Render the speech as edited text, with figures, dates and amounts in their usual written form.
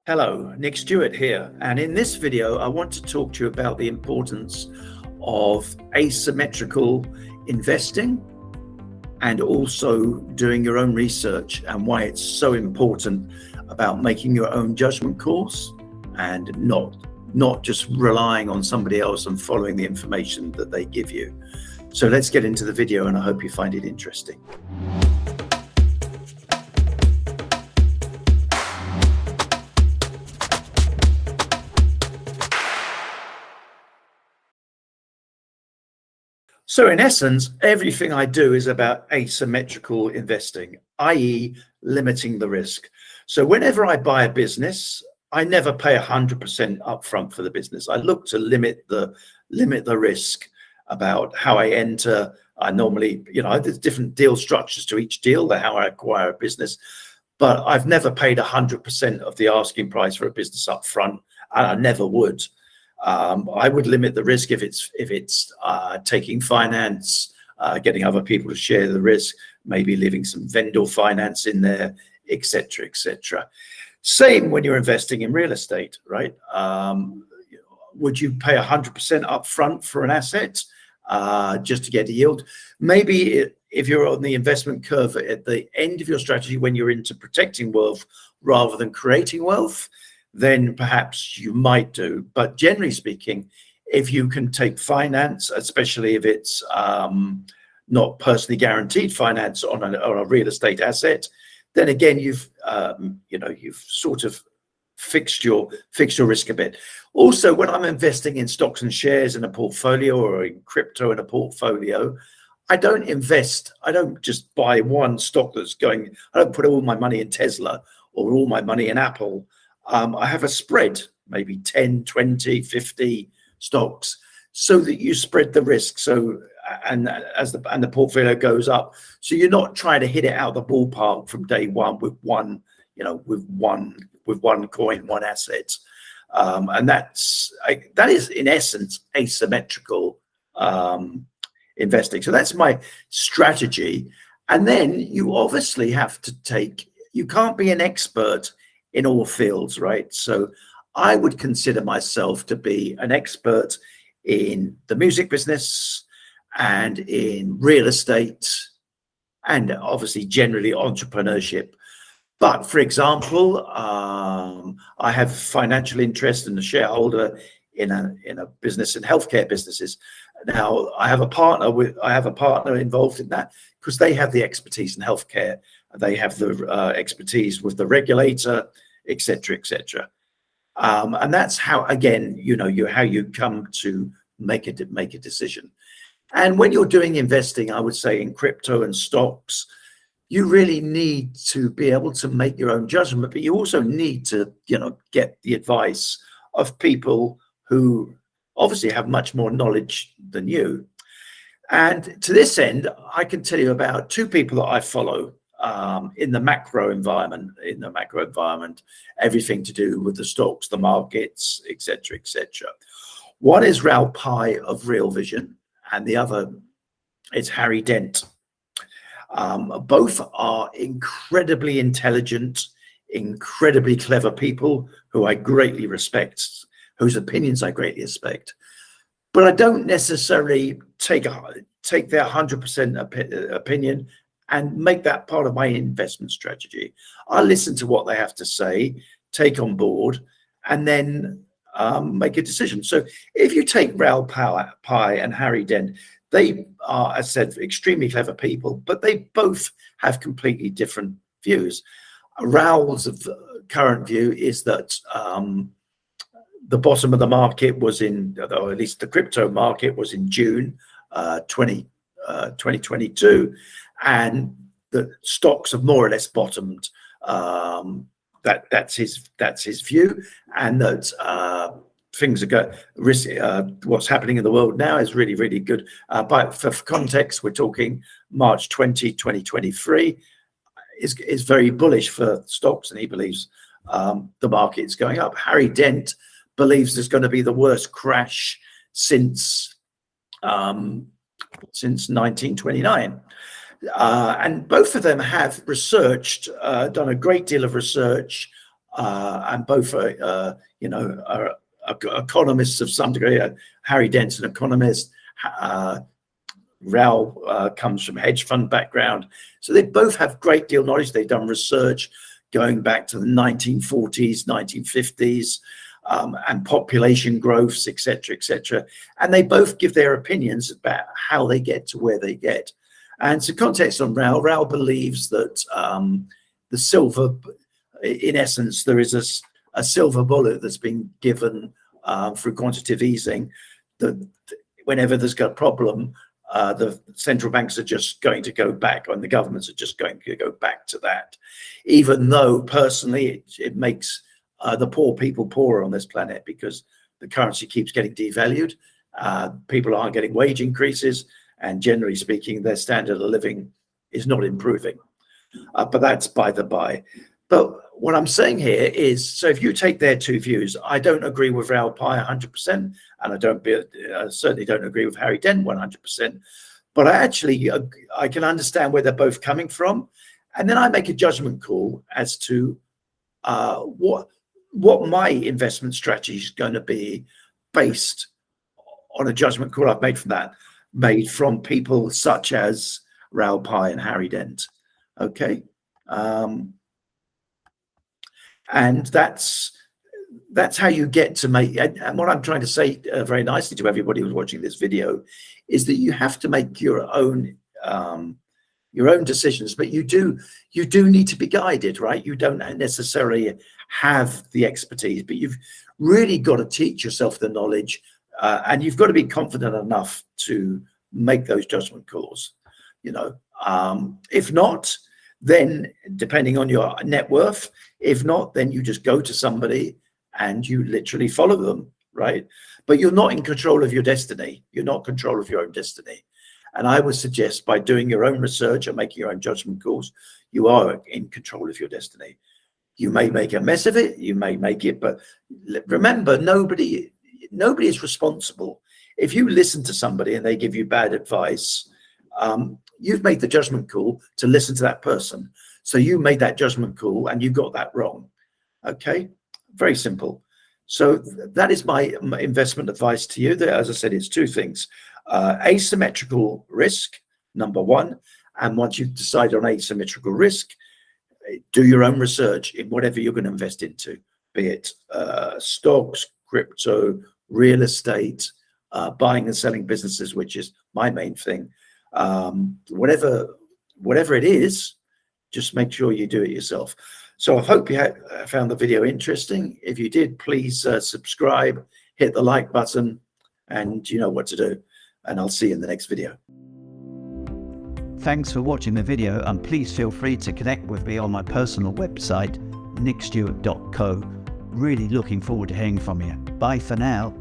Hello, Nick Stewart here, and in this video I want to talk to you about the importance of asymmetrical investing and also doing your own research and why it's so important about making your own judgment calls and not just relying on somebody else and following the information that they give you. So let's get into the video, and I hope you find it interesting. So in essence, everything I do is about asymmetrical investing, i.e. limiting the risk. So whenever I buy a business, I never pay 100% upfront for the business. I look to limit the risk about how I enter. I normally, there's different deal structures to each deal, how I acquire a business, but I've never paid 100% of the asking price for a business upfront, and I never would. I would limit the risk if it's taking finance, getting other people to share the risk, maybe leaving some vendor finance in there, etc., etc. Same when you're investing in real estate, right? Would you pay 100% upfront for an asset just to get a yield? Maybe if you're on the investment curve at the end of your strategy, when you're into protecting wealth rather than creating wealth, then perhaps you might do. But generally speaking, if you can take finance, especially if it's not personally guaranteed finance on a real estate asset, then again you've sort of fixed your risk a bit. Also, when I'm investing in stocks and shares in a portfolio or in crypto in a portfolio, I don't just buy one stock that's going. I don't put all my money in Tesla or all my money in Apple. I have a spread, maybe 10, 20, 50 stocks, so that you spread the risk. So, and the portfolio goes up, so you're not trying to hit it out of the ballpark from day one with one coin, one asset, and that is in essence asymmetrical investing. So that's my strategy. And then you obviously have to you can't be an expert in all fields, right? So I would consider myself to be an expert in the music business and in real estate and obviously generally entrepreneurship. But for example, I have financial interest and a shareholder in a business in healthcare businesses. Now I have a partner involved in that because they have the expertise in healthcare. They have the expertise with the regulator, etc., etc. And that's how, again, how you come to make a decision. And when you're doing investing, I would say in crypto and stocks, you really need to be able to make your own judgment, but you also need to, get the advice of people who obviously have much more knowledge than you. And to this end, I can tell you about two people that I follow in the macro environment. Everything to do with the stocks, the markets, etc., etc. One is Raoul Pal of Real Vision, and the other is Harry Dent. Both are incredibly intelligent, incredibly clever people who I greatly respect, whose opinions I greatly respect. But I don't necessarily take their 100% opinion and make that part of my investment strategy. I listen to what they have to say, take on board, and then make a decision. So if you take Raoul Pal and Harry Dent, they are, as I said, extremely clever people, but they both have completely different views. Raoul's current view is that the bottom of the market was or at least the crypto market was in June 2022, and the stocks have more or less bottomed. That's his view, and that things are going. What's happening in the world now is really, really good. But for context, we're talking March 2023 is very bullish for stocks, and he believes the market's going up. Harry Dent believes there's going to be the worst crash since 1929. And both of them have done a great deal of research and both are economists of some degree. Harry Dent's an economist. Raoul comes from hedge fund background. So they both have great deal of knowledge. They've done research going back to the 1940s, 1950s, and population growths, et cetera, and they both give their opinions about how they get to where they get. And so context on Raoul believes that the silver, in essence, there is a silver bullet that's been given through quantitative easing, that whenever there's got a problem, the central banks are just going to go back, and the governments are just going to go back to that, even though personally it makes the poor people poorer on this planet, because the currency keeps getting devalued. People aren't getting wage increases, and generally speaking, their standard of living is not improving. But that's by the by. But what I'm saying here is, so if you take their two views, I don't agree with Raoul Pal 100%, and I certainly don't agree with Harry Dent 100%. But I can understand where they're both coming from, and then I make a judgment call as to what my investment strategy is going to be, based on a judgment call I've made from people such as Raoul Pal and Harry Dent. Okay. And that's how you get to make, and what I'm trying to say very nicely to everybody who's watching this video is that you have to make your own decisions, but you do need to be guided, right? You don't necessarily have the expertise, but you've really got to teach yourself the knowledge, and you've got to be confident enough to make those judgment calls. If not, then depending on your net worth, if not, then you just go to somebody and you literally follow them, right? But you're not in control of your destiny. You're not in control of your own destiny. And I would suggest, by doing your own research and making your own judgment calls, you are in control of your destiny. You may make a mess of it, you may make it, but remember, nobody is responsible. If you listen to somebody and they give you bad advice, you've made the judgment call to listen to that person. So you made that judgment call and you got that wrong. Okay, very simple. So that is my investment advice to you. As I said, it's two things. Asymmetrical risk, number one. And once you've decided on asymmetrical risk, do your own research in whatever you're going to invest into, be it stocks, crypto, real estate, buying and selling businesses, which is my main thing. Whatever it is, just make sure you do it yourself. So I hope you found the video interesting. If you did, please subscribe, hit the like button, and you know what to do. And I'll see you in the next video. Thanks for watching the video, and please feel free to connect with me on my personal website, nickstewart.co. Really looking forward to hearing from you. Bye for now.